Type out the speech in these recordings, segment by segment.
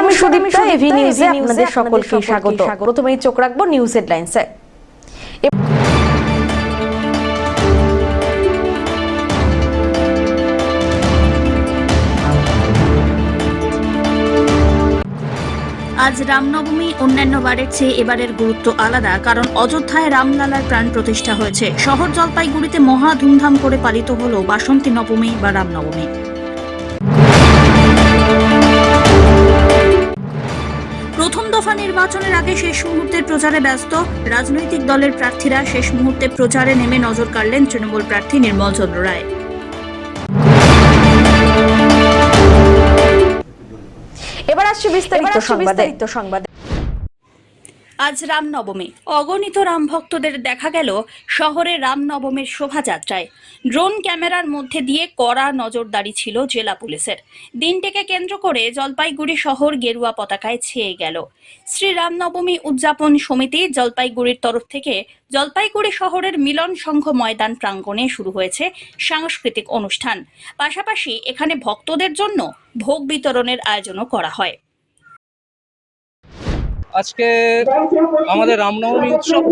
আমি সুদীপ্তা, এভি নিউজে আপনাদের সকলকে স্বাগত। প্রথমেই চোখ রাখবো নিউজ হেডলাইন্সে। আজ রামনবমী অন্যান্য বারের চেয়ে এবারের গুরুত্ব আলাদা, কারণ অযোধ্যায় রামলালার প্রাণ প্রতিষ্ঠা হয়েছে। শহর জলপাইগুড়িতে মহা ধুমধাম করে পালিত হল বাসন্তী নবমী বা রামনবমী। প্রথম দফা নির্বাচনের আগে শেষ মুহূর্তের প্রচারে ব্যস্ত রাজনৈতিক দলের প্রার্থীরা। শেষ মুহূর্তে প্রচারে নেমে নজর কাড়লেন তৃণমূল প্রার্থী নির্মল চন্দ্র রায়। এবার আসছে বিস্তারিত সংবাদে। আজ রামনবমী। অগণিত রাম ভক্তদের দেখা গেল শহরে রামনবমীর শোভাযাত্রায়। ড্রোন ক্যামেরার মধ্যে দিয়ে কড়া নজরদারি ছিল জেলা পুলিশের। দিনটিকে কেন্দ্র করে জলপাইগুড়ি শহর গেরুয়া পতাকায় ছেয়ে গেল। শ্রী রামনবমী উদযাপন সমিতি জলপাইগুড়ির তরফ থেকে জলপাইগুড়ি শহরের মিলন সংঘ ময়দান প্রাঙ্গণে শুরু হয়েছে সাংস্কৃতিক অনুষ্ঠান। পাশাপাশি এখানে ভক্তদের জন্য ভোগ বিতরণের আয়োজনও করা হয়। আজকে আমাদের রামনবমী উৎসব,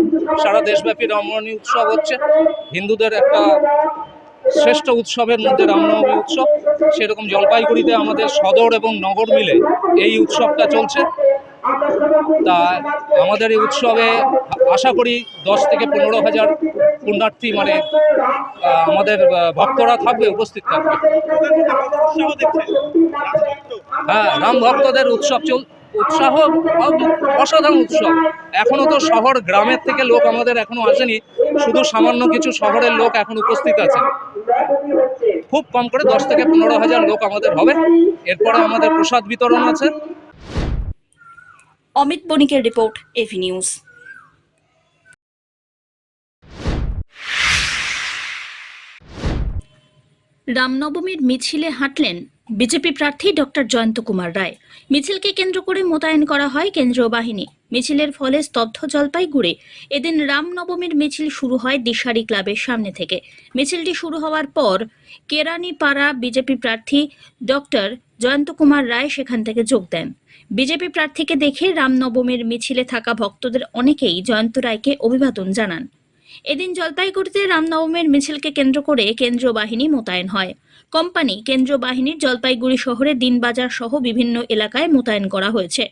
সারা দেশব্যাপী রামনবমী উৎসব হচ্ছে। হিন্দুদের একটা শ্রেষ্ঠ উৎসবের মধ্যে রামনবমী উৎসব। সেরকম জলপাইগুড়িতে আমাদের সদর এবং নগর মিলে এই উৎসবটা চলছে। তা আমাদের এই উৎসবে আশা করি 10 থেকে 15,000 পুণ্যার্থী আমাদের ভক্তরা থাকবে, উপস্থিত থাকবে। হ্যাঁ, রাম ভক্তদের উৎসাহ অসাধারণ উৎসব। এখনো তো শহর গ্রামের থেকে লোক আমাদের এখনো আসেনি, শুধু সামান্য কিছু শহরের লোক এখন উপস্থিত আছে। খুব কম করে 10 থেকে 15,000 লোক আমাদের হবে। এরপরে আমাদের প্রসাদ বিতরণ আছে। অমিত বণিকের রিপোর্ট, এভি নিউজ। রামনবমীর মিছিলে হাঁটলেন বিজেপি প্রার্থী ডক্টর জয়ন্ত কুমার রায়। মিছিলকে কেন্দ্র করে মোতায়েন করা হয় কেন্দ্রীয় বাহিনী। মিছিলের ফলে স্তব্ধ জলপাইগুড়ি। এদিন রামনবমীর মিছিল শুরু হয় দিশারি ক্লাবের সামনে থেকে। মিছিলটি শুরু হওয়ার পর কেরানীপাড়া বিজেপি প্রার্থী ডক্টর জয়ন্ত কুমার রায় সেখান থেকে যোগ দেন। বিজেপি প্রার্থীকে দেখে রামনবমীর মিছিলে থাকা ভক্তদের অনেকেই জয়ন্ত রায়কে অভিবাদন জানান। এদিন জলপাইগুড়িতে রামনবমীর মিছিলকে কেন্দ্র করে কেন্দ্রীয় বাহিনী মোতায়েন হয়। কোম্পানি কেন্দ্রীয় বাহিনীর জলপাইগুড়ি শহরে দিনবাজার সহ বিভিন্ন এলাকায় মোতায়েন করা হয়েছে।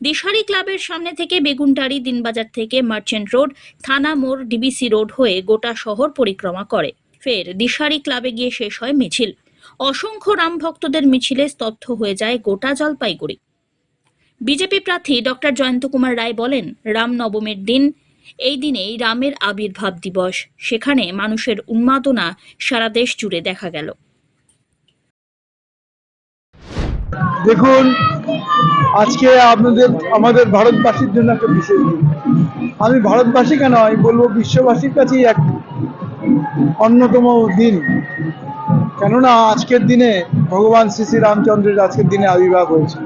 দিশারি ক্লাবের সামনে থেকে বেগুনটারি, দিনবাজার থেকে মার্চেন্ট রোড, থানা মোড়, ডিবিসি রোড হয়ে গোটা শহর পরিক্রমা করে ফের দিশারি ক্লাবে গিয়ে শেষ হয় মিছিল। অসংখ্য রাম ভক্তদের মিছিলে স্তব্ধ হয়ে যায় গোটা জলপাইগুড়ি। বিজেপি প্রার্থী ডক্টর জয়ন্ত কুমার রায় বলেন, রামনবমীর দিন, এই দিনেই রামের আবির্ভাব দিবস। সেখানে মানুষের উন্মাদনা সারা দেশ জুড়ে দেখা গেল। দেখুন, আজকে আমাদের ভারতবাসীর জন্য একটা বিশেষ দিন। আমি ভারতবাসী কেন, আমি বলবো বিশ্ববাসীর কাছেই এক অন্যতম দিন। কেননা আজকের দিনে ভগবান শ্রী শ্রী রামচন্দ্রের আজকের দিনে আবির্ভাব হয়েছে।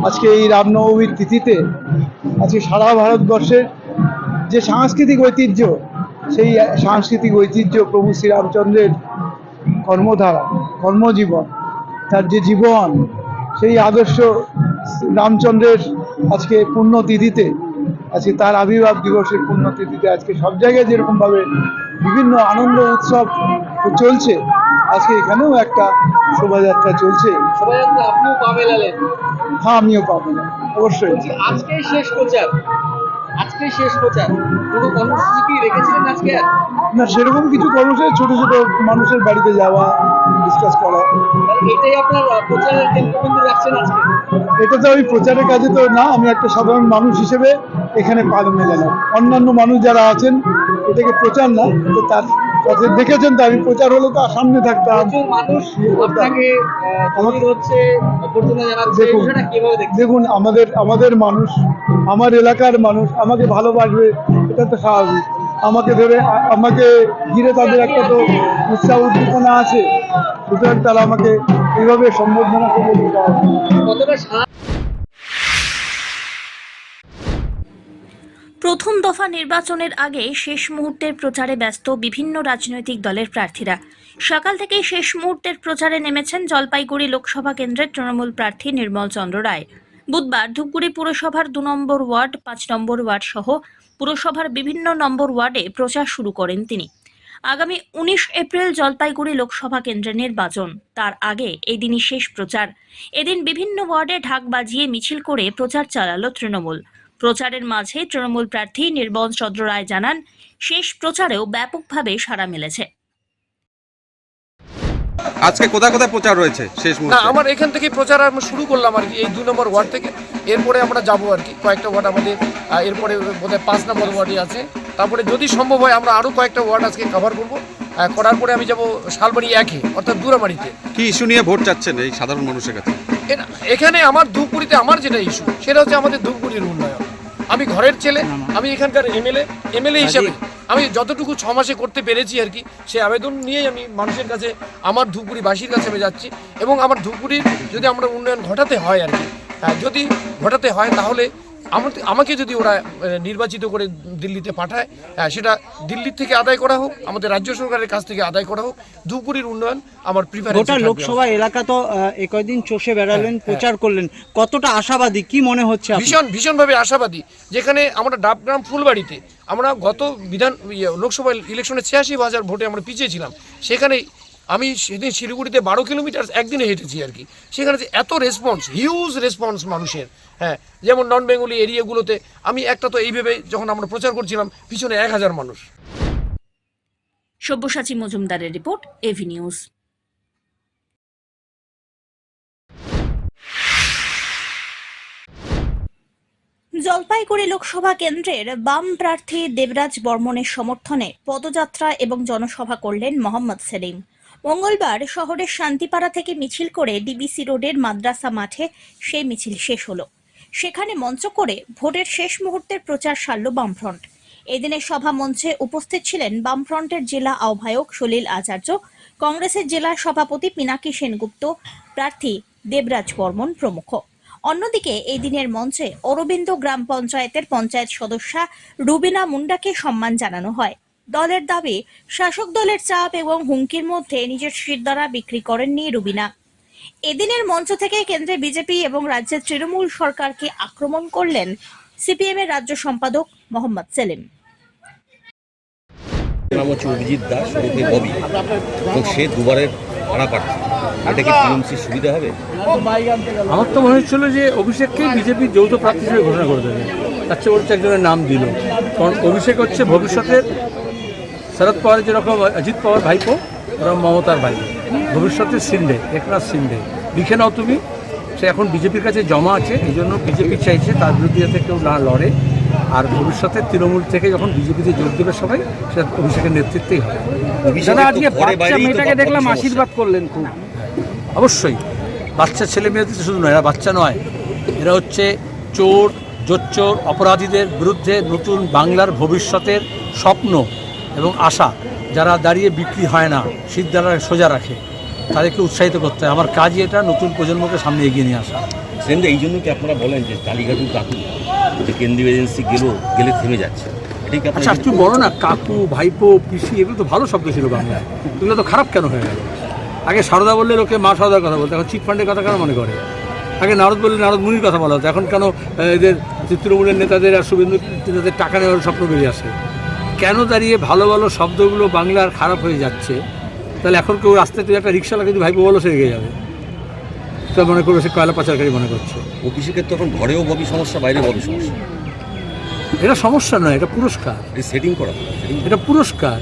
আজকে এই রামনবমীর তিথিতে আজকে সারা ভারতবর্ষের যে সাংস্কৃতিক ঐতিহ্য, সেই সাংস্কৃতিক ঐতিহ্য প্রভু শ্রীরামচন্দ্রের কর্মধারা, কর্মজীবন, তার যে জীবন, সেই আদর্শ রামচন্দ্রের আজকে পুণ্যতিথিতে, আজকে তার আবির্ভাব দিবসের পুণ্যতিথিতে আজকে সব জায়গায় যেরকমভাবে বিভিন্ন আনন্দ উৎসব চলছে, আজকে এখানেও একটা শোভাযাত্রা চলছে। শোভাযাত্রা আপনিও পা মেলালেন? হ্যাঁ, আমিও পা মেলাম, অবশ্যই। আজকেই শেষ প্রচার, কোনো কর্মসূচি কি রেখেছিলেন আজকে? না, সেরকম কিছু কর্মসূচি, ছোট ছোট মানুষের বাড়িতে যাওয়া, ডিসকাস করা। এটাই আপনার প্রচারের কেন্দ্রবিন্দু রাখছেন আজকে? এটা তো আমি প্রচারের কাজে তো না, আমি একটা সাধারণ মানুষ হিসেবে এখানে পা মেলালাম। অন্যান্য মানুষ যারা আছেন, এটাকে প্রচার না, তো তার দেখেছেন তো, আমি প্রচার হলে তো সামনে থাকতাম। মানুষ আপনাকে হচ্ছে অভ্যর্থনা জানাচ্ছে, বিষয়টা কিভাবে দেখছেন? দেখুন, আমাদের মানুষ, আমার এলাকার মানুষ আমাকে ভালোবাসবে, এটা তো স্বাভাবিক। আমাকে ঘিরে তাদের একটা তো উৎসাহ উদ্দীপনা আছে, সুতরাং তারা আমাকে এইভাবে সম্বোধনা করে দিতে হবে। প্রথম দফা নির্বাচনের আগে শেষ মুহূর্তের প্রচারে ব্যস্ত বিভিন্ন রাজনৈতিক দলের প্রার্থীরা। সকাল থেকেই শেষ মুহূর্তের প্রচারে নেমেছেন জলপাইগুড়ি লোকসভা কেন্দ্রের তৃণমূল প্রার্থী নির্মল চন্দ্র রায়। বুধবার ধূপগুড়ি পুরসভার 2 নম্বর ওয়ার্ড, 5 নম্বর ওয়ার্ড সহ পুরসভার বিভিন্ন নম্বর ওয়ার্ডে প্রচার শুরু করেন তিনি। আগামী 19 এপ্রিল জলপাইগুড়ি লোকসভা কেন্দ্রের নির্বাচন, তার আগে এই দিনই শেষ প্রচার। এদিন বিভিন্ন ওয়ার্ডে ঢাক বাজিয়ে মিছিল করে প্রচার চালালো তৃণমূল। প্রচারের মাঝে তৃণমূল প্রার্থী নির্মল চন্দ্র রায় জানান, শেষ প্রচারেও ব্যাপকভাবে সাড়া মিলেছে। আজকে কোথায় কোথায় প্রচার রয়েছে শেষ না, মুহূর্তে? আমার এখান থেকে প্রচার আমরা শুরু করলাম আর কি, এই 2 নম্বর ওয়ার্ড থেকে। এরপরে আমরা যাবো আর কি কয়েকটা ওয়ার্ড আমাদের, এরপরে বোধহয় 5 নম্বর ওয়ার্ডে আছে। তারপরে যদি সম্ভব হয় আমরা আরও কয়েকটা ওয়ার্ড আজকে কভার করবো। করার পরে আমি যাব শালবাড়ি 1-এ, অর্থাৎ দুরামারিতে। কি ইস্যু নিয়ে ভোট চাচ্ছেন এই সাধারণ মানুষের কাছে? এখানে আমার ধূপগুড়িতে আমার যেটা ইস্যু সেটা হচ্ছে আমাদের ধূপগুড়ির উন্নয়ন। আমি ঘরের ছেলে, আমি এখানকার এমএলএ হিসাবে আমি যতটুকু 6 মাসে করতে পেরেছি আর কি, সেই আবেদন নিয়েই আমি মানুষের কাছে, আমার ধূপগুড়িবাসীর কাছে আমি যাচ্ছি। এবং আমার ধূপগুড়ির যদি আমরা উন্নয়ন ঘটাতে হয় আর কি, যদি ঘটাতে হয় তাহলে আমাকে যদি ওরা নির্বাচিত করে দিল্লিতে পাঠায়, সেটা দিল্লির থেকে আদায় করা হোক, আমাদের রাজ্য সরকারের কাছ থেকে আদায় করা হোক। ধূপগুড়ির উন্নয়ন আমার প্রিফারেন্স। গোটা লোকসভা এলাকা তো এই কয়েকদিন চষে বেড়ালেন, প্রচার করলেন, কতটা আশাবাদী কি মনে হচ্ছে? ভীষণভাবে আশাবাদী। যেখানে আমরা ডাবগ্রাম ফুলবাড়িতে আমরা গত লোকসভা ইলেকশনে 86,000 ভোটে আমরা পিছিয়ে ছিলাম, সেখানে আমি সেদিন শিলিগুড়িতে 12 কিলোমিটার একদিনে হেঁটেছি আর কি। সেখানে যে এত রেসপন্স, হিউজ রেসপন্স মানুষের, যেমন নন বেঙ্গলি এরিয়াগুলোতে আমি একটা তো এইভাবে যখন আমরা প্রচার করছিলাম পিছনে 1000 মানুষ। সব্যসাচী মজুমদারের রিপোর্ট, এভি নিউজ। জলপাইগুড়ি লোকসভা কেন্দ্রের বাম প্রার্থী দেবরাজ বর্মনের সমর্থনে পদযাত্রা এবং জনসভা করলেন মোহাম্মদ সেলিম। মঙ্গলবার শহরের শান্তিপাড়া থেকে মিছিল করে ডিবিসি রোডের মাদ্রাসা মাঠে সেই মিছিল শেষ হলো। সেখানে মঞ্চ করে ভোটের শেষ মুহূর্তের প্রচার সারল বামফ্রন্ট। এদিনের সভা মঞ্চে উপস্থিত ছিলেন বামফ্রন্টের জেলা আহ্বায়ক সলিল আচার্য, কংগ্রেসের জেলা সভাপতি পিনাকি সেনগুপ্ত, প্রার্থী দেবরাজ বর্মন প্রমুখ। অন্যদিকে এই দিনের মঞ্চে অরবিন্দ গ্রাম পঞ্চায়েতের পঞ্চায়েত সদস্যা রুবিনা মুন্ডাকে সম্মান জানানো হয়। দলের দাবি, শাসক দলের চাপ এবং হুমকির মধ্যে নিজের শিরদাঁড়া বিক্রি করেননি রুবিনা। এদিনের মঞ্চ থেকে কেন্দ্রে বিজেপি এবং রাজ্যের তৃণমূল সরকারকে আক্রমণ করলেন সিপিএম এর রাজ্য সম্পাদক মোহাম্মদ সেলিম। নাম হচ্ছে অভিজিৎ দাস, ওরফে ববি, এবং সে দুবারের ভাড়া প্রার্থী। এটা কি টিএমসির সুবিধা হবে? আমার তো মনে হচ্ছিল যে অভিষেককে বিজেপি যৌথ প্রার্থী হিসেবে ঘোষণা করে দেবে, তার চেয়ে বলছে একজনের নাম দিল। কারণ অভিষেক হচ্ছে ভবিষ্যতের শরদ পাওয়ার যেরকম অজিত পাওয়ার ভাইপো, ওরকম মমতার ভাই, ভবিষ্যতের সিন্ডে, একনাথ সিন্ডে। লিখে নাও তুমি, সে এখন বিজেপির কাছে জমা আছে, এই জন্য বিজেপি চাইছে তার বিরুদ্ধে যাতে কেউ না লড়ে। আর ভবিষ্যতে তৃণমূল থেকে যখন বিজেপিতে যোগ দেবে সবাই, সেটা অভিষেকের নেতৃত্বেই হবে। দাদা, আজকে বাচ্চা মেয়েটাকে দেখলাম আশীর্বাদ করলেন খুব। অবশ্যই বাচ্চা ছেলে মেয়েদের শুধু নয়, এরা বাচ্চা নয়, এরা হচ্ছে চোর, জোচ্চোর, অপরাধীদের বিরুদ্ধে নতুন বাংলার ভবিষ্যতের স্বপ্ন এবং আশা, যারা দাঁড়িয়ে বিক্রি হয় না, সিদ্ধারা সোজা রাখে, তাদেরকে উৎসাহিত করতে হয়। আমার কাজই এটা, নতুন প্রজন্মকে সামনে এগিয়ে নিয়ে আসা। সেন্দ্র, এই জন্য কি আপনারা বলেন যে কালীঘাটু কাকু যে কেন্দ্রীয় এজেন্সি গেলে থেমে যাচ্ছে? এটাই কি? আচ্ছা, একটু বড় না, কাকু, ভাইপো, পিসি, এগুলো তো ভালো শব্দ ছিল বাংলায়, এগুলো তো খারাপ কেন হয়ে গেল? আগে সারদা বললে লোকে মা সারদার কথা বলতো, এখন চিটফান্ডের কথা কেন মনে করে? আগে নারদ বললে নারদ মুনির কথা বলা হতো, এখন কেন এদের তৃণমূলের নেতাদের আর শুভেন্দু নেতাদের টাকা নেওয়ার স্বপ্ন বেরিয়ে আসে? কেন দাঁড়িয়ে ভালো ভালো শব্দগুলো বাংলার খারাপ হয়ে যাচ্ছে? তাহলে এখন কেউ রাস্তায় তুই একটা রিক্সাওয়ালাকে যদি ভাইপো বলো, সে এগিয়ে যাবে, তো মনে করবে সে কয়লা পাচারকারী মনে করছে। অভিষেকের তখন ঘরেও ববি সমস্যা, বাইরে ববি সমস্যা। এটা সমস্যা নয়, এটা পুরস্কার। সেটিং করা, এটা পুরস্কার।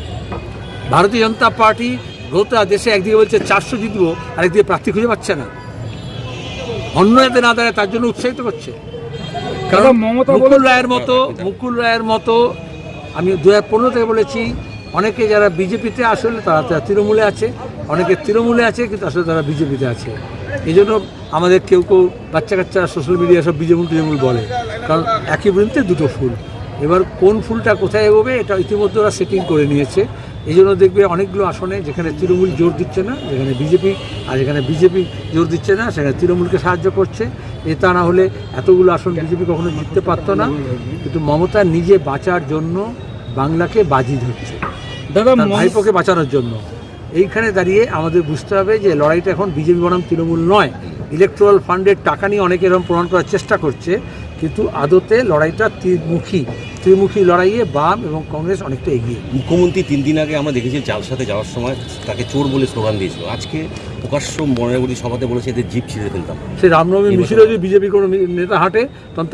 ভারতীয় জনতা পার্টি গোটা দেশে একদিকে বলছে 400 জিতবো, আরেকদিকে প্রার্থী খুঁজে পাচ্ছে না, অন্য এতে না দাঁড়ায় তার জন্য উৎসাহিত করছে। কারণ মুকুল রায়ের মতো আমি 2015 থেকে বলেছি, অনেকে যারা বিজেপিতে আসলে তারা তৃণমূলে আছে, অনেকে তৃণমূলে আছে কিন্তু আসলে তারা বিজেপিতে আছে। এই জন্য আমাদের কেউ বাচ্চা কাচ্চা সোশ্যাল মিডিয়া সব তৃণমূল বলে, কারণ একই বৃন্তে দুটো ফুল। এবার কোন ফুলটা কোথায় এগোবে এটা ইতিমধ্যে ওরা সেটিং করে নিয়েছে। এই জন্য দেখবে অনেকগুলো আসনে যেখানে তৃণমূল জোর দিচ্ছে না, যেখানে বিজেপি, আর যেখানে বিজেপি জোর দিচ্ছে না সেখানে তৃণমূলকে সাহায্য করছে। তা না হলে এতগুলো আসন বিজেপি কখনো জিততে পারতো না। কিন্তু মমতা নিজে বাঁচার জন্য বাংলাকে বাজি ধরছে, দাদা ভাইপোকে বাঁচানোর জন্য। এইখানে দাঁড়িয়ে আমাদের বুঝতে হবে যে লড়াইটা এখন বিজেপি বনাম তৃণমূল নয়। ইলেকট্রাল ফান্ডের টাকা নিয়ে অনেকে এরকম প্রমাণ করার চেষ্টা করছে, কিন্তু আদতে লড়াইটা ত্রিমুখী লড়াইয়ে বাম এবং কংগ্রেস অনেকটা এগিয়ে। মুখ্যমন্ত্রী 3 দিন আগে আমরা দেখেছি জালসাতে যাওয়ার সময় তাকে চোর বলে স্লোগান দিয়েছিল। আজকে প্রকাশ্য মনের সভাতে বলেছে এদের জিপ ছিঁড়ে ফেলতাম। সেই রামনবমী মিছিলে যদি বিজেপি কোনো নেতা হাঁটে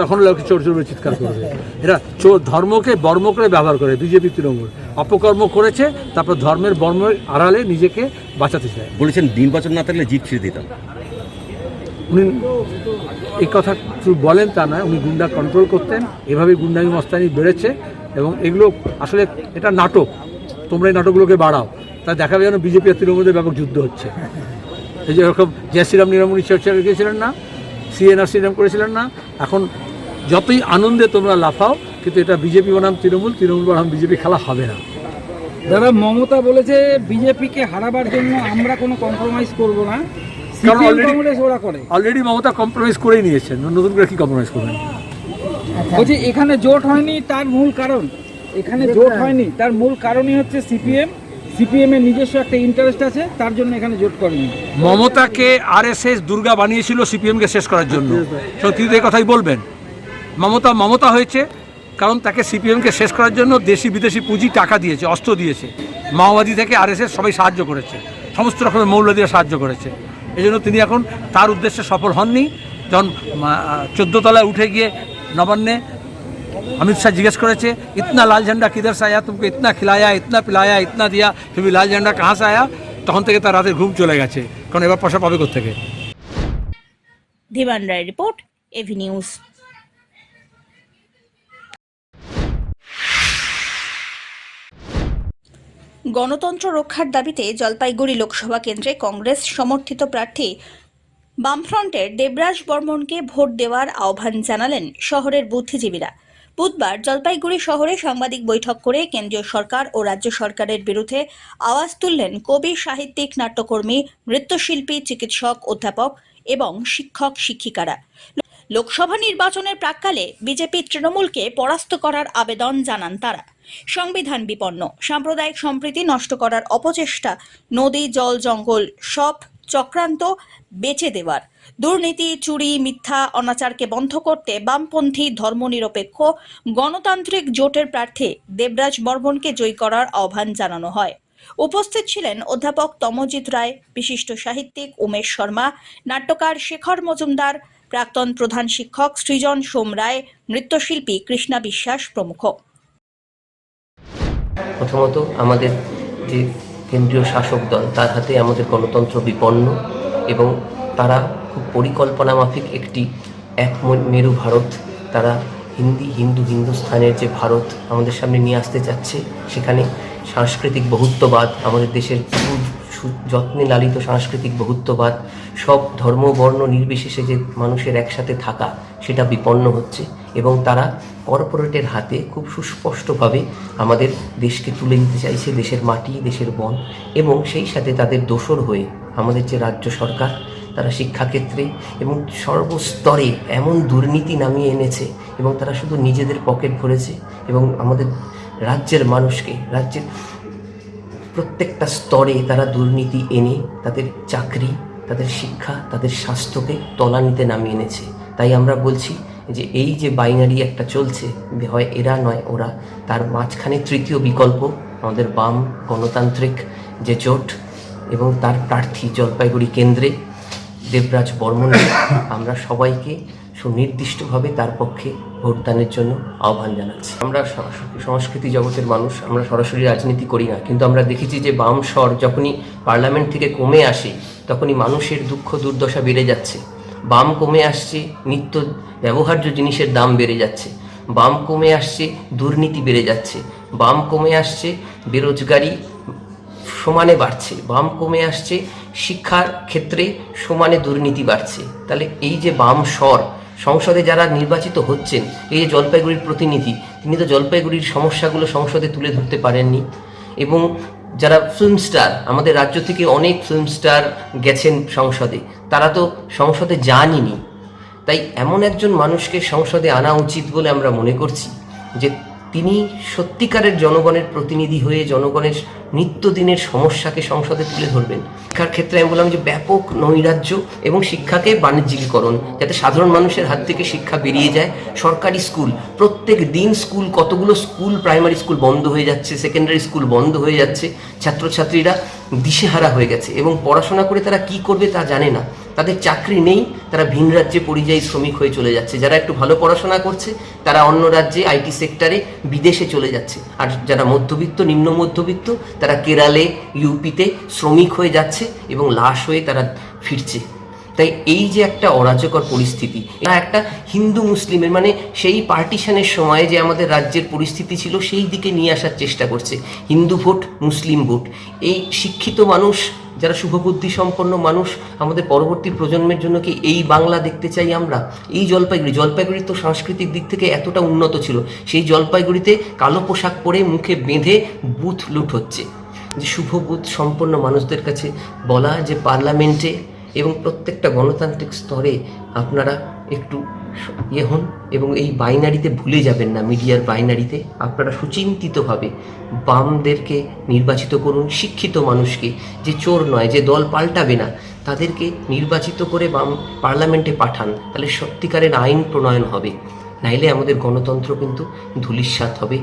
তখন লোকে চোর চোর বলে চিৎকার করবে। এরা চোর ধর্মকে বর্ম করে ব্যবহার করে বিজেপি তৃণমূল অপকর্ম করেছে, তারপর ধর্মের বর্মের আড়ালে নিজেকে বাঁচাতে চায়। বলেছেন নির্বাচন না থাকলে জিপ ছিঁড়ে দিতাম। উনি এই কথা শুধু বলেন তা নয়, উনি গুন্ডা কন্ট্রোল করতেন। এভাবে গুন্ডামি মস্তানি বেড়েছে এবং এগুলো আসলে এটা নাটক। তোমরা এই নাটকগুলোকে বাড়াও, তা দেখাবে যেন বিজেপি আর তৃণমূলের ব্যাপক যুদ্ধ হচ্ছে। এই যে এরকম জয় শ্রীরাম নিরামণি চর্চা রেখেছিলেন না, সিএনআর শ্রীরাম করেছিলেন না, এখন যতই আনন্দে তোমরা লাফাও, কিন্তু এটা বিজেপি বনাম তৃণমূল, তৃণমূল বনাম বিজেপি খেলা হবে না। দাদা, মমতা বলেছে বিজেপিকে হারাবার জন্য আমরা কোনো কম্প্রোমাইজ করব না, কারণ ওরা করে। অলরেডি মমতা কম্প্রোমাইজ করেই নিয়েছেন, নতুন করে কি কম্প্রোমাইজ করবেন? বলছি এখানে জোট হয়নি তার মূল কারণ, এখানে জোট হয়নি তার মূল কারণই হচ্ছে সিপিএম এর নিজস্ব একটা ইন্টারেস্ট আছে, তার জন্য এখানে জোট করেনি। মমতাকে আরএসএস দুর্গা বানিয়েছিল সিপিএমকে শেষ করার জন্য, সত্যি এই কথাই বলবেন। মমতা হয়েছে কারণ তাকে সিপিএমকে শেষ করার জন্য দেশি বিদেশি পুঁজি টাকা দিয়েছে, অস্ত্র দিয়েছে। মাওবাদী থেকে আরএসএস সবাই সাহায্য করেছে, সমস্ত রকমের মৌলবাদীরা সাহায্য করেছে। এই জন্য তিনি এখন তার উদ্দেশ্যে সফল হননি। যখন 14 তলায় উঠে গিয়ে নবান্নে अमित शाह जिज्ञेस करेছে इतना लाल झंडा किधर से आया, तुमको इतना खिलाया, इतना पिलाया, इतना दिया, फिर भी लाल झंडा कहाँ से आया, তখন থেকে তার রাতে ঘুম চলে গেছে, কারণ এবার পয়সা পাবে কোত্থেকে। ধীমান রায় রিপোর্ট, এভি নিউজ। গণতন্ত্র রক্ষার দাবিতে জলপাইগুড়ি লোকসভা কেন্দ্রে কংগ্রেস সমর্থিত প্রার্থী বামফ্রন্টের দেবরাজ বর্মনকে ভোট দেওয়ার আহ্বান জানালেন শহরের বুদ্ধিজীবীরা। বুধবার জলপাইগুড়ি শহরে সাংবাদিক বৈঠক করে কেন্দ্রীয় সরকার ও রাজ্য সরকারের বিরুদ্ধে আওয়াজ তুললেন কবি, সাহিত্যিক, নাট্যকর্মী, নৃত্যশিল্পী, চিকিৎসক, অধ্যাপক এবং শিক্ষক শিক্ষিকারা। লোকসভা নির্বাচনের প্রাক্কালে বিজেপি তৃণমূলকে পরাস্ত করার আবেদন জানান তারা। সংবিধান বিপন্ন, সাম্প্রদায়িক সম্প্রীতি নষ্ট করার অপচেষ্টা, নদী, জল, জঙ্গল সব চক্রান্ত বেচে দেওয়ার, দুর্নীতি, চুরি, মিথ্যা, অনাচারকে বন্ধ করতে বামপন্থী ধর্মনিরপেক্ষ গণতান্ত্রিক জোটের প্রার্থী দেবরাজ বর্মনকে জয়ী করার আহ্বান জানানো হয়। উপস্থিত ছিলেন অধ্যাপক তমজিৎ রায়, বিশিষ্ট সাহিত্যিক উমেশ শর্মা, নাট্যকার শেখর মজুমদার, প্রাক্তন প্রধান শিক্ষক সৃজন সোম রায়, নৃত্যশিল্পী কৃষ্ণা বিশ্বাস প্রমুখ। প্রথমত আমাদের যে কেন্দ্রীয় শাসক দল, তার হাতে আমাদের গণতন্ত্র বিপন্ন এবং তারা খুব পরিকল্পনা মাফিক একটি এক মেরু ভারত, তারা হিন্দুস্থানের যে ভারত আমাদের সামনে নিয়ে আসতে চাচ্ছে, সেখানে সাংস্কৃতিক বহুত্ববাদ, আমাদের দেশের যত্নে লালিত সাংস্কৃতিক বহুত্ববাদ, সব ধর্ম বর্ণ নির্বিশেষে যে মানুষের একসাথে থাকা, সেটা বিপন্ন হচ্ছে এবং তারা কর্পোরেটের হাতে খুব সুস্পষ্টভাবে আমাদের দেশকে তুলে দিতে চাইছে, দেশের মাটি, দেশের বন, এবং সেই সাথে তাদের দোসর হয়ে আমাদের যে রাজ্য সরকার, তারা শিক্ষাক্ষেত্রে এবং সর্বস্তরে এমন দুর্নীতি নামিয়ে এনেছে এবং তারা শুধু নিজেদের পকেট ভরেছে এবং আমাদের রাজ্যের মানুষকে, রাজ্যের প্রত্যেকটা স্তরে তারা দুর্নীতি এনে তাদের চাকরি, তাদের শিক্ষা, তাদের স্বাস্থ্যকে তলানিতে নামিয়ে এনেছে। তাই আমরা বলছি যে এই যে বাইনারি একটা চলছে, হয় এরা নয় ওরা, তার মাঝখানে তৃতীয় বিকল্প আমাদের বাম গণতান্ত্রিক যে জোট এবং তার প্রার্থী জলপাইগুড়ি কেন্দ্রে দেবরাজ বর্মন। আমরা সবাইকে সুনির্দিষ্টভাবে তার পক্ষে ভোটদানের জন্য আহ্বান জানাচ্ছি। আমরা সংস্কৃতি জগতের মানুষ, আমরা সরাসরি রাজনীতি করি না, কিন্তু আমরা দেখেছি যে বাম স্বর যখনই পার্লামেন্ট থেকে কমে আসে, তখনই মানুষের দুঃখ দুর্দশা বেড়ে যাচ্ছে। বাম কমে আসছে, নিত্য ব্যবহার্য জিনিসের দাম বেড়ে যাচ্ছে। বাম কমে আসছে, দুর্নীতি বেড়ে যাচ্ছে। বাম কমে আসছে, বেরোজগারি সমানে বাড়ছে। বাম কমে আসছে, শিক্ষার ক্ষেত্রে সমানে দুর্নীতি বাড়ছে। তাহলে এই যে বাম স্বর, সংসদে যারা নির্বাচিত হচ্ছেন, এই যে জলপাইগুড়ির প্রতিনিধি, তিনি তো জলপাইগুড়ির সমস্যাগুলো সংসদে তুলে ধরতে পারেননি। এবং যারা ফিল্ম স্টার, আমাদের রাজ্য থেকে অনেক ফিল্ম স্টার গেছেন সংসদে, তারা তো সংসদে যানইনি। তাই এমন একজন মানুষকে সংসদে আনা উচিত বলে আমরা মনে করছি যে তিনি সত্যিকারের জনগণের প্রতিনিধি হয়ে জনগণের নিত্যদিনের সমস্যাকে সংসদে তুলে ধরবেন। শিক্ষার ক্ষেত্রে আমি বললাম যে ব্যাপক নৈরাজ্য এবং শিক্ষাকে বাণিজ্যিকীকরণ, যাতে সাধারণ মানুষের হাত থেকে শিক্ষা বেরিয়ে যায়। সরকারি স্কুল, প্রত্যেক দিন স্কুল, কতগুলো স্কুল, প্রাইমারি স্কুল বন্ধ হয়ে যাচ্ছে, সেকেন্ডারি স্কুল বন্ধ হয়ে যাচ্ছে, ছাত্রছাত্রীরা দিশেহারা হয়ে গেছে এবং পড়াশোনা করে তারা কি করবে তা জানে না। তাদের চাকরি নেই, তারা ভিন রাজ্যে পরিযায়ী শ্রমিক হয়ে চলে যাচ্ছে। যারা একটু ভালো পড়াশোনা করছে তারা অন্য রাজ্যে আইটি সেক্টরে বিদেশে চলে যাচ্ছে, আর যারা মধ্যবিত্ত, নিম্ন মধ্যবিত্ত, তারা কেরালে, ইউপিতে শ্রমিক হয়ে যাচ্ছে এবং লাশ হয়ে তারা ফিরছে। তাই এই যে একটা অরাজকর পরিস্থিতি, এটা একটা হিন্দু মুসলিমের মানে সেই পার্টিশনের সময় যে আমাদের রাজ্যের পরিস্থিতি ছিল সেই দিকে নিয়ে আসার চেষ্টা করছে। হিন্দু ভোট, মুসলিম ভোট, এই শিক্ষিত মানুষ, যারা শুভবুদ্ধি সম্পন্ন মানুষ, আমাদের পরবর্তী প্রজন্মের জন্য কি এই বাংলা দেখতে চাই আমরা? এই জলপাইগুড়ি তো সাংস্কৃতিক দিক থেকে এতটা উন্নত ছিল, সেই জলপাইগুড়িতে কালো পোশাক পরে মুখে বেঁধে বুথ লুট হচ্ছে। যে শুভবুদ্ধ সম্পন্ন মানুষদের কাছে বলা যে পার্লামেন্টে এবং প্রত্যেকটা গণতান্ত্রিক স্তরে আপনারা একটু হন এবং এই বাইনারিতে ভুলে যাবেন না, মিডিয়ার বাইনারিতে আপনারা সুচিন্তিতভাবে বামদেরকে নির্বাচিত করুন, শিক্ষিত মানুষকে, যে চোর নয়, যে দল পাল্টাবে না, তাদেরকে নির্বাচিত করে বাম পার্লামেন্টে পাঠান, তাহলে সত্যিকারের আইন প্রণয়ন হবে, নাইলে আমাদের গণতন্ত্র কিন্তু ধূলিসাৎ হবে।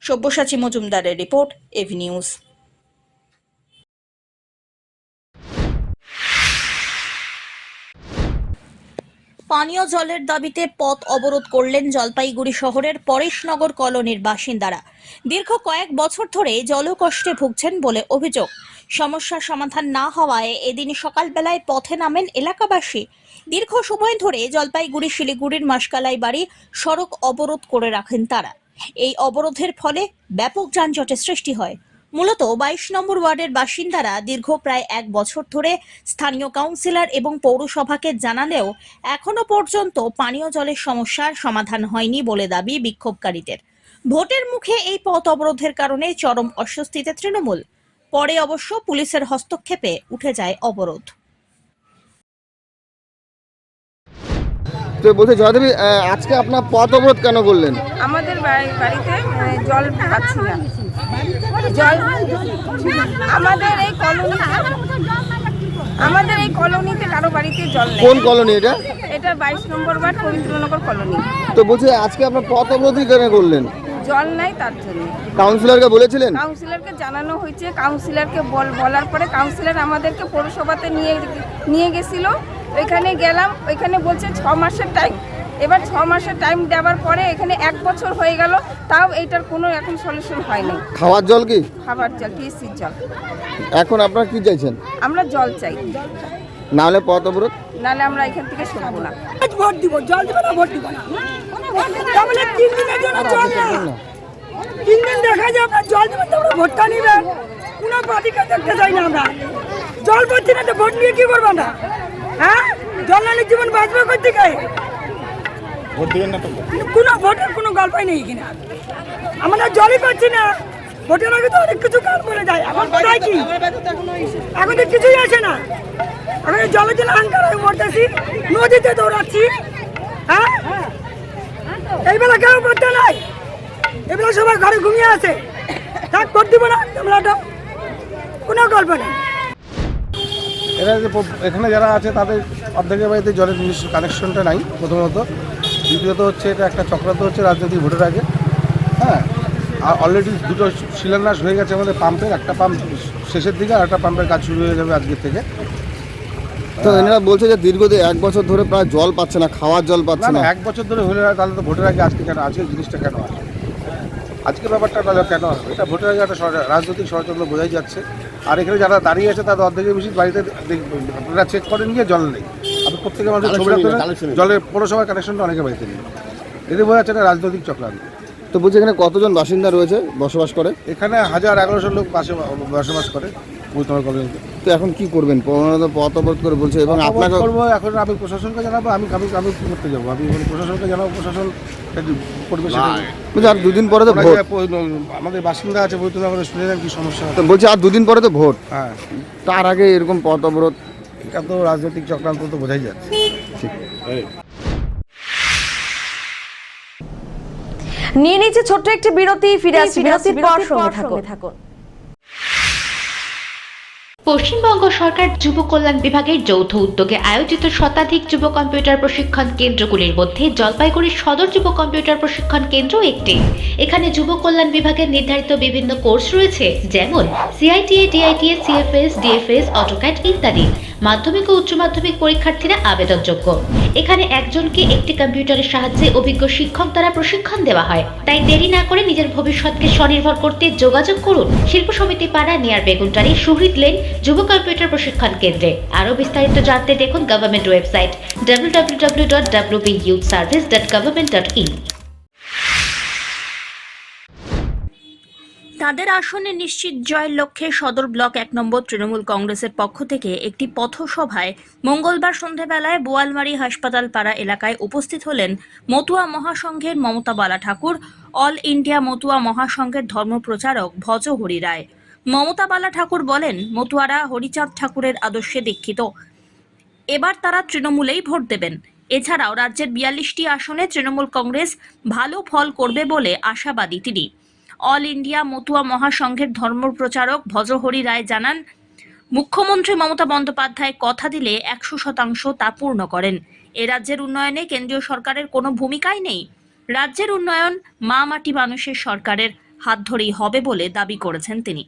সব্যসাচী মজুমদারের রিপোর্ট, এভি নিউজ। পানীয় জলের দাবিতে পথ অবরোধ করলেন জলপাইগুড়ি শহরের পরেশনগর কলোনির বাসিন্দারা। দীর্ঘ কয়েক বছর ধরে জলকষ্টে ভুগছেন বলে অভিযোগ। সমস্যার সমাধান না হওয়ায় এদিন সকালবেলায় পথে নামেন এলাকাবাসী। দীর্ঘ সময় ধরে জলপাইগুড়ি শিলিগুড়ির মাসকালাই বাড়ি সড়ক অবরোধ করে রাখেন তারা। এই অবরোধের ফলে ব্যাপক যানজটের সৃষ্টি হয়। মূলত 22 নম্বর ওয়ার্ডের বাসিন্দারা দীর্ঘ প্রায় 1 বছর ধরে স্থানীয় কাউন্সিলর এবং পৌরসভাকে জানালেও এখনো পর্যন্ত পানীয় জলের সমস্যার সমাধান হয়নি বলে দাবি বিক্ষোভকারীদের। ভোটের মুখে এই পথ অবরোধের কারণে চরম অস্বস্তিতে তৃণমূল। পরে অবশ্য পুলিশের হস্তক্ষেপে উঠে যায় অবরোধ। তো বলতে জয়দেবী, আজকে আপনার পথ অবরোধ কেন করলেন? আমাদের বাড়িতে জল পাচ্ছি না। জল আমাদের এই কলোনিতে কারো বাড়িতে জল নেই। কোন কলোনি এটা? এটা 22 নম্বর ওয়ার্ড পবিত্রনগর কলোনি। তো বলছি আজকে আপনার পথ অবরোধই কেন করলেন? জল নাই তার জন্য। কাউন্সিলরকে বলেছিলেন? কাউন্সিলরকে জানানো হয়েছে, কাউন্সিলরকে বলার পরে কাউন্সিলর আমাদেরকে পৌরসভাতে নিয়ে গেছিল। ওইখানে গেলাম, ওইখানে বলছে 6 মাসের টাইম। এবার 6 মাসের টাইম দেওয়ার পরে এখানে 1 বছর হয়ে গেল, তাও এইটার কোনো এখন সলিউশন হয়নি। খাওয়ার জল কি? খাবার জল, পিএসসির জল। এখন আপনারা কি চাইছেন? আমরা জল চাই, নাহলে পথ অবরোধ, নাহলে আমরা এখান থেকে সরবো না। ভোট দিব, জল দিব না, ভোট দিব না। তাহলে 3 দিনের জন্য জল না, 3 দিন দেখা যায় আপনার জল দেবেন, তারপরে ভোটটা নেবেন। কোনো পার্টিকে দেখতে চাই না আমরা। জল পাচ্ছি না তো ভোট নিয়ে কি করবো না? হ্যাঁ, জল নাহলে জীবন বাঁচবে কোথা থেকে? ভোট দিবেন না তো? কোনো ভোটের কোনো গল্পই নেই এখানে। আমরা জলই পাচ্ছি না। ভোটের আগে তো অনেক কিছু কাজ বলে যায়, এখন কোথায় কি? এখন তো কিছুই আসে না। এখন জলের জন্য আঙ্কার হয়ে মরতেছি, নদীতে দৌড়াচ্ছি। হ্যাঁ, এইবেলা কেউ করতে নাই, এবেলা সবাই ঘরে ঘুমিয়ে আছে। থাক, ভোট দিব না তোমরা, কোনো গল্প নেই। এখানে যারা আছে তাদের অর্ধেকের বাড়িতে জলের নিজস্ব কানেকশনটা নাই প্রথমত। দ্বিতীয়ত হচ্ছে এটা একটা চক্রান্ত হচ্ছে রাজনৈতিক ভোটের আগে। হ্যাঁ, আর অলরেডি 2টো শিলান্যাস হয়ে গেছে আমাদের পাম্পের। একটা পাম্প শেষের দিকে আর একটা পাম্পের কাজ শুরু হয়ে যাবে আজকের থেকে। তো এনারা বলছে যে দীর্ঘদিন 1 বছর ধরে প্রায় জল পাচ্ছে না, খাওয়ার জল পাচ্ছে না। 1 বছর ধরে হলে তাহলে তো ভোটের আগে আজকে কেন, আজকে জিনিসটা কেন আসে? আজকে ব্যাপারটা তাহলে কেন আসবে? এটা ভোটের আগে একটা রাজনৈতিক ষড়যন্ত্র বোঝাই যাচ্ছে। আর এখানে যারা দাঁড়িয়ে আছে তাদের অর্ধেকের বেশি বাড়িতে আপনারা চেক করেন গিয়ে জল নেই। আপনি প্রত্যেকের মানুষের ছবি রাখতে জলের পৌরসভার কানেকশনটা অনেকে বাড়িতে নেই। এতে বোঝা যাচ্ছে একটা রাজনৈতিক চক্রান্ত। তো বলছি এখানে কতজন বাসিন্দা রয়েছে, বসবাস করে? এখানে 1000-1100 লোক বসবাস করে পবিত্রনগর কলোনিতে। তো এখন কি করবেন? পথ অবরোধ করে বলছে এবং আপনাকে করবো। এখন আমি প্রশাসনকে জানাবো। আমি কি করতে যাবো? আমি প্রশাসনকে জানাবো, প্রশাসন করবে সেটা। আর 2 দিন পরে তো ভোট, আমাদের বাসিন্দা আছে পবিত্রনগরে, শুনে নেন কি সমস্যা। তো বলছি আর 2 দিন পরে তো ভোট। হ্যাঁ, তার আগে এরকম পথ অবরোধ, এটা তো রাজনৈতিক চক্রান্ত তো বোঝাই যাচ্ছে। ঠিক। নিয়ে নিচ্ছে ছোট্ট একটি বিরতি, ফিরে আসছি বিরতির পর, সঙ্গে থাকুন। পশ্চিমবঙ্গ সরকার যুব কল্যাণ বিভাগের যৌথ উদ্যোগে আয়োজিত শতাধিক যুব কম্পিউটার প্রশিক্ষণ কেন্দ্রগুলির মধ্যে জলপাইগুড়ি সদর যুব কম্পিউটার প্রশিক্ষণ কেন্দ্র একটি। এখানে যুব কল্যাণ বিভাগের নির্ধারিত বিভিন্ন কোর্স রয়েছে, যেমন সিআইটিএ, ডিআইটিএ, সিএফএস, ডিএফএস, অটোক্যাড ইত্যাদি। মাধ্যমিক ও উচ্চ মাধ্যমিক পরীক্ষার্থীরা আবেদনযোগ্য। এখানে একজনকে একটি কম্পিউটারের সাহায্যে অভিজ্ঞ শিক্ষক দ্বারা প্রশিক্ষণ দেওয়া হয়। তাই দেরি না করে নিজের ভবিষ্যৎকে স্বনির্ভর করতে যোগাযোগ করুন শিল্প সমিতি পাড়া, নিয়ার বেগুনটারি, সুহৃদ লেন যুব কম্পিউটার প্রশিক্ষণ কেন্দ্রে। আরও বিস্তারিত জানতে দেখুন গভর্নমেন্ট ওয়েবসাইট www.wbyouthservice.government.in। তাদের আসনে নিশ্চিত জয়ের লক্ষ্যে সদর ব্লক 1 নম্বর তৃণমূল কংগ্রেসের পক্ষ থেকে একটি পথসভায় মঙ্গলবার সন্ধ্যাবেলায় বোয়ালমারি হাসপাতাল পাড়া এলাকায় উপস্থিত হলেন মতুয়া মহাসংঘের মমতা বালা ঠাকুর, অল ইন্ডিয়া মতুয়া মহাসংঘের ধর্মপ্রচারক ভজহরি রায়। মমতা বালা ঠাকুর বলেন, মতুয়ারা হরিচাঁদ ঠাকুরের আদর্শে দীক্ষিত, এবার তারা তৃণমূলেই ভোট দেবেন। এছাড়াও রাজ্যের 42টি আসনে তৃণমূল কংগ্রেস ভালো ফল করবে বলে আশাবাদী তিনি। অল ইন্ডিয়া মতুয়া মহাসংঘের ধর্মপ্রচারক ভজহরি রায় জানান, মুখ্যমন্ত্রী মমতা বন্দ্যোপাধ্যায় কথা দিলে 100% তা পূর্ণ করেন। এ রাজ্যের উন্নয়নে কেন্দ্রীয় সরকারের কোনো ভূমিকাই নেই। রাজ্যের উন্নয়ন মা মাটি মানুষের সরকারের হাত ধরেই হবে বলে দাবি করেছেন তিনি।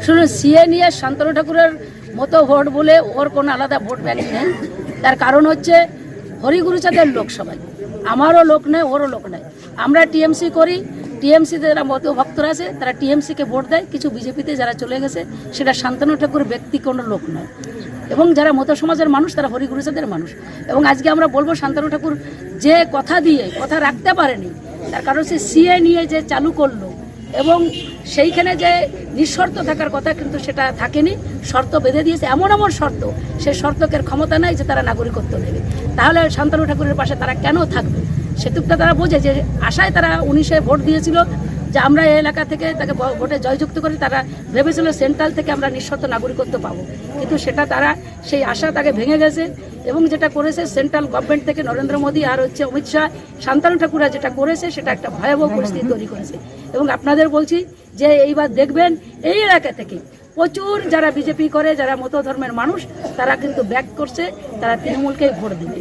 শুনুন, সিএ নিয়ে শান্তনু ঠাকুরের মতো ভোট বলে ওর কোনো আলাদা ভোট ব্যাংক নেই। তার কারণ হচ্ছে হরিগুরুচাঁদের লোক সবাই, আমারও লোক নেই, ওরও লোক নেই। আমরা টিএমসি করি, টিএমসিতে যারা মতো ভক্তরা আছে তারা টিএমসিকে ভোট দেয়। কিছু বিজেপিতে যারা চলে গেছে সেটা শান্তনু ঠাকুর ব্যক্তি কোনো লোক নয়, এবং যারা মতো সমাজের মানুষ তারা হরিগুরুচাঁদের মানুষ। এবং আজকে আমরা বলবো, শান্তনু ঠাকুর যে কথা দিয়ে কথা রাখতে পারেনি, তার কারণ সে সিএ নিয়ে যে চালু করলো এবং সেইখানে যে নিঃশর্ত থাকার কথা কিন্তু সেটা থাকেনি, শর্ত বেঁধে দিয়েছে, এমন এমন শর্ত, সে শর্তকের ক্ষমতা নাই যে তারা নাগরিকত্ব দেবে। তাহলে শান্তনু ঠাকুরের পাশে তারা কেন থাকবে? সেটুকটা তারা বোঝে যে আশায় তারা 19-এ ভোট দিয়েছিল যে আমরা এই এলাকা থেকে তাকে ভোটে জয়যুক্ত করে, তারা ভেবেছিল সেন্ট্রাল থেকে আমরা নিঃশর্ত নাগরিকত্ব পাবো, কিন্তু সেটা তারা সেই আশা তাকে ভেঙে গেছে। এবং যেটা করেছে সেন্ট্রাল গভর্নমেন্ট থেকে নরেন্দ্র মোদী আর হচ্ছে অমিত শাহ, শান্তনু ঠাকুরা যেটা করেছে সেটা একটা ভয়াবহ পরিস্থিতি তৈরি করেছে। এবং আপনাদের বলছি যে এইবার দেখবেন এই এলাকা থেকে প্রচুর যারা বিজেপি করে, যারা মতো ধর্মের মানুষ, তারা কিন্তু ব্যাক করছে, তারা তৃণমূলকেই ভোট দেবে।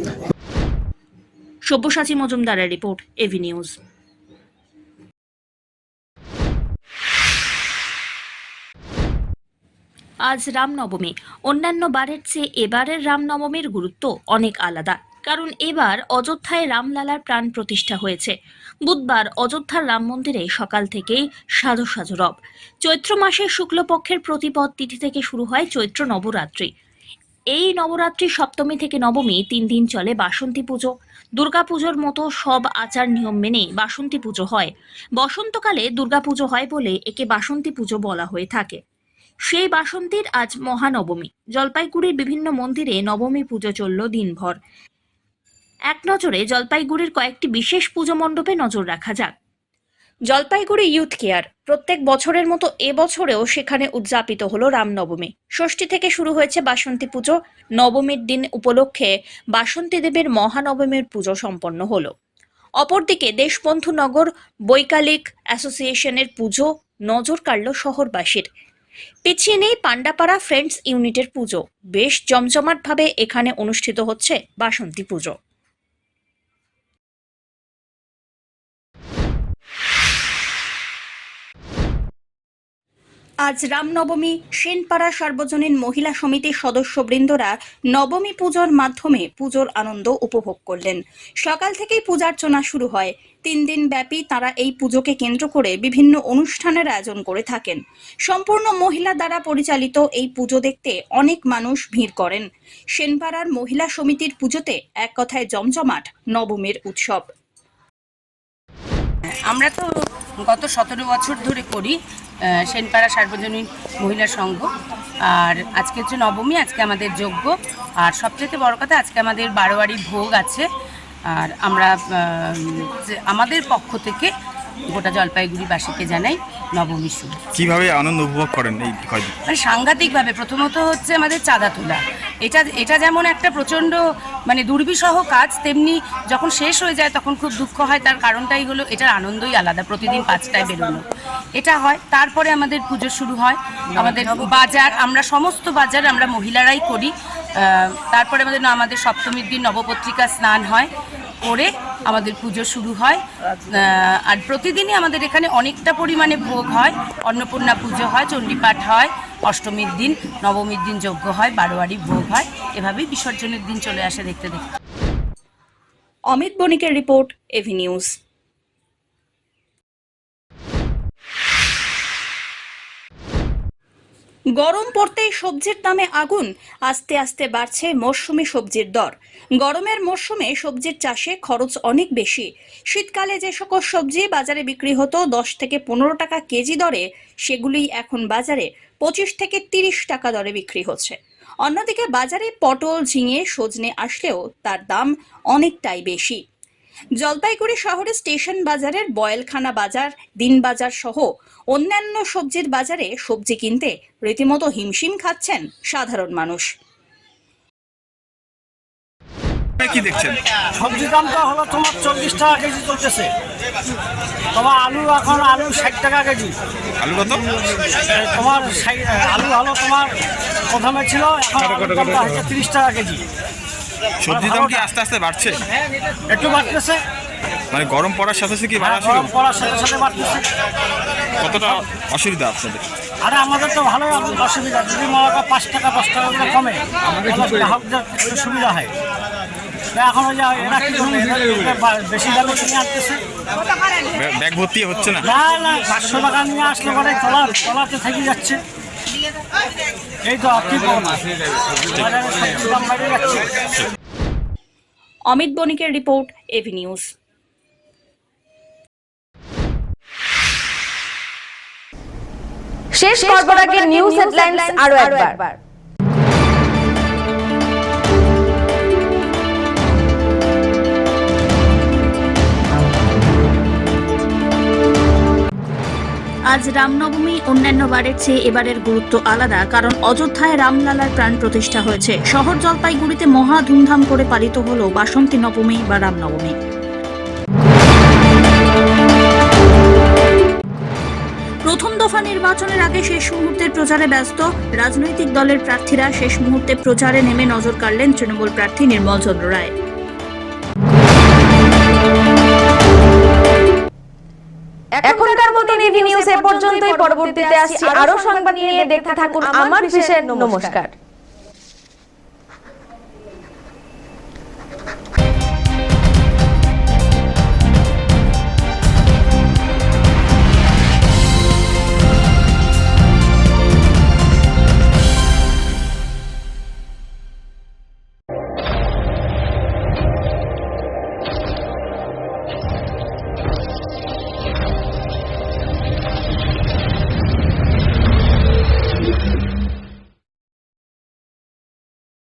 সব্যসাচী মজুমদারের রিপোর্ট, এভি নিউজ। আজ রামনবমী। অন্যান্য বারের চেয়ে এবারের রামনবমীর গুরুত্ব অনেক আলাদা, কারণ এবার অযোধ্যায় রামলালার প্রাণ প্রতিষ্ঠা হয়েছে। বুধবার অযোধ্যার রাম মন্দিরে সকাল থেকেই সাজো সাজো রব। চৈত্র মাসের শুক্লপক্ষের প্রতিপদ তিথি থেকে শুরু হয় চৈত্র নবরাত্রি। এই নবরাত্রি সপ্তমী থেকে নবমী 3 দিন চলে বাসন্তী পুজো। দুর্গাপুজোর মতো সব আচার নিয়ম মেনে বাসন্তী পুজো হয়। বসন্তকালে দুর্গাপুজো হয় বলে একে বাসন্তী পুজো বলা হয়ে থাকে। সেই বাসন্তীর আজ মহানবমী। জলপাইগুড়ির বিভিন্ন মন্দিরে নবমী পুজো চলল দিনভর। এক নজরে জলপাইগুড়ির কয়েকটি বিশেষ পুজো মণ্ডপে নজর রাখা যাক। Jalpaiguri youth care. প্রত্যেক বছরের মতো এবছরেও সেখানে উদযাপিত হলো রামনবমী। ষষ্ঠী থেকে শুরু হয়েছে বাসন্তী পুজো। নবমীর দিন উপলক্ষে বাসন্তী দেবীর মহানবমীর পুজো সম্পন্ন হলো। অপরদিকে দেশবন্ধু নগর বৈকালিক অ্যাসোসিয়েশনের পুজো নজর কাড়ল শহরবাসীর। পিছিয়ে নেই পান্ডাপাড়া ফ্রেন্ডস ইউনিটের পুজো। বেশ জমজমাটভাবে এখানে অনুষ্ঠিত হচ্ছে বাসন্তী পুজো। আজ রামনবমী। সেনপাড়া সার্বজনীন মহিলা সমিতির সদস্যবৃন্দরা নবমী পুজোর মাধ্যমে পুজোর আনন্দ উপভোগ করলেন। সকাল থেকেই পূজার্চনা শুরু হয়। 3 দিন ব্যাপী তারা এই পুজোকে কেন্দ্র করে বিভিন্ন অনুষ্ঠানের আয়োজন করে থাকেন। সম্পূর্ণ মহিলা দ্বারা পরিচালিত এই পুজো দেখতে অনেক মানুষ ভিড় করেন। সেনপাড়ার মহিলা সমিতির পুজোতে এক কথায় জমজমাট নবমীর উৎসব। আমরা তো গত 17 বছর ধরে করি সেনপাড়া সার্বজনীন মহিলা সংঘ। আর আজকে হচ্ছে নবমী, আজকে আমাদের যজ্ঞ। আর সবচেয়ে বড় কথা, আজকে আমাদের বারোয়ারি ভোগ আছে। আর আমরা আমাদের পক্ষ থেকে গোটা জলপাইগুড়িবাসীকে জানাই নবমীর শুভ। কিভাবে আনন্দ উপভোগ করেন এই কয়দিন? মানে সাংঘাতিকভাবে। প্রথমত হচ্ছে আমাদের চাঁদা তোলা, এটা যেমন একটা প্রচণ্ড মানে দুর্বিষহ কাজ, তেমনি যখন শেষ হয়ে যায় তখন খুব দুঃখ হয়। তার কারণটাই হলো এটার আনন্দই আলাদা, প্রতিদিন 5টায় বেরোনো এটা হয়। তারপরে আমাদের পুজো শুরু হয়, আমাদের বাজার, আমরা সমস্ত বাজার আমরা মহিলারাই করি। তারপরে আমাদের সপ্তমীর দিন নবপত্রিকা স্নান হয়, করে আমাদের পুজো শুরু হয়। আর প্রতিদিনই আমাদের এখানে অনেকটা পরিমাণে ভোগ হয়, অন্নপূর্ণা পুজো হয়, চণ্ডীপাঠ হয়, অষ্টমীর দিন, নবমীর দিন যজ্ঞ হয়, বারোয়ারি ভোগ হয়, এভাবেই বিসর্জনের দিন চলে আসে দেখতে দেখতে। অমিত বণিকের রিপোর্ট, এভি নিউজ। গরম পড়তেই সবজির দামে আগুন, আস্তে আস্তে বাড়ছে মরশুমি সবজির দর। গরমের মরশুমে সবজির চাষে খরচ অনেক বেশি। শীতকালে যে সকল সবজি বাজারে বিক্রি হতো 10 থেকে 15 টাকা কেজি দরে, সেগুলি এখন বাজারে 25 থেকে 30 টাকা দরে বিক্রি হচ্ছে। অন্যদিকে বাজারে পটল, ঝিঙে, সজনে আসলেও তার দাম অনেকটাই বেশি। জলপাইগুড়ি শহরে স্টেশন বাজারের বয়েলখানা বাজার, দিন বাজার সহ অন্যান্য সবজির বাজারে সবজি কিনতে রীতিমতো হিমশিম খাচ্ছেন সাধারণ মানুষ। কি দেখছেন? সবজির দামটা হলো তোমার 40 টাকা কেজি চলতেছে। তোমার আলু 60 টাকা কেজি। আলু কত? তোমার আলু হলো তোমার প্রথমে ছিল, এখন আলুর দামটা হচ্ছে 30 টাকা কেজি। সবজির দাম কি আস্তে আস্তে বাড়ছে? একটু বাড়তেছে, মানে গরম পড়ার সাথে সাথে কি বাড়া শুরু? গরম পড়ার সাথে সাথে বাড়তেছে। কতটা অসুবিধা আপনাদের? আরে আমাদের তো ভালোই অসুবিধা, যদি মনে করো 5 টাকা 10 টাকা করে কমে গ্রাহকদের একটু সুবিধা হয়। এখন ওই যে এরা কি বেশি দামে কিনে আনতেছে, ব্যাগ ভর্তি হচ্ছে না। না 500 টাকা নিয়ে আসলে পরে তলাতে থেকে যাচ্ছে। এই তো কি দাম বেড়ে যাচ্ছে। অমিত বণিকের রিপোর্ট, এভি নিউজ। শেষ করবার আগে নিউজ হেডলাইন্স আরো একবার। আজ রামনবমী অন্যান্য বারের চেয়ে এবারের গুরুত্ব আলাদা, কারণ অযোধ্যায় রামলালার প্রাণ প্রতিষ্ঠা হয়েছে। শহর জলপাইগুড়িতে মহা ধুমধাম করে পালিত হলো বাসন্তী নবমী বা রামনবমী। প্রথম দফা নির্বাচনের আগে শেষ মুহূর্তের প্রচারে ব্যস্ত রাজনৈতিক দলের প্রার্থীরা। শেষ মুহূর্তে প্রচারে নেমে নজর কাড়লেন তৃণমূল প্রার্থী নির্মল চন্দ্র রায়। এখনকার মতো এভি নিউজ এ পর্যন্তই। পরবর্তীতে আসছি আরো সংবাদ নিয়ে, দেখতে থাকুন আমার ভিশন। নমস্কার।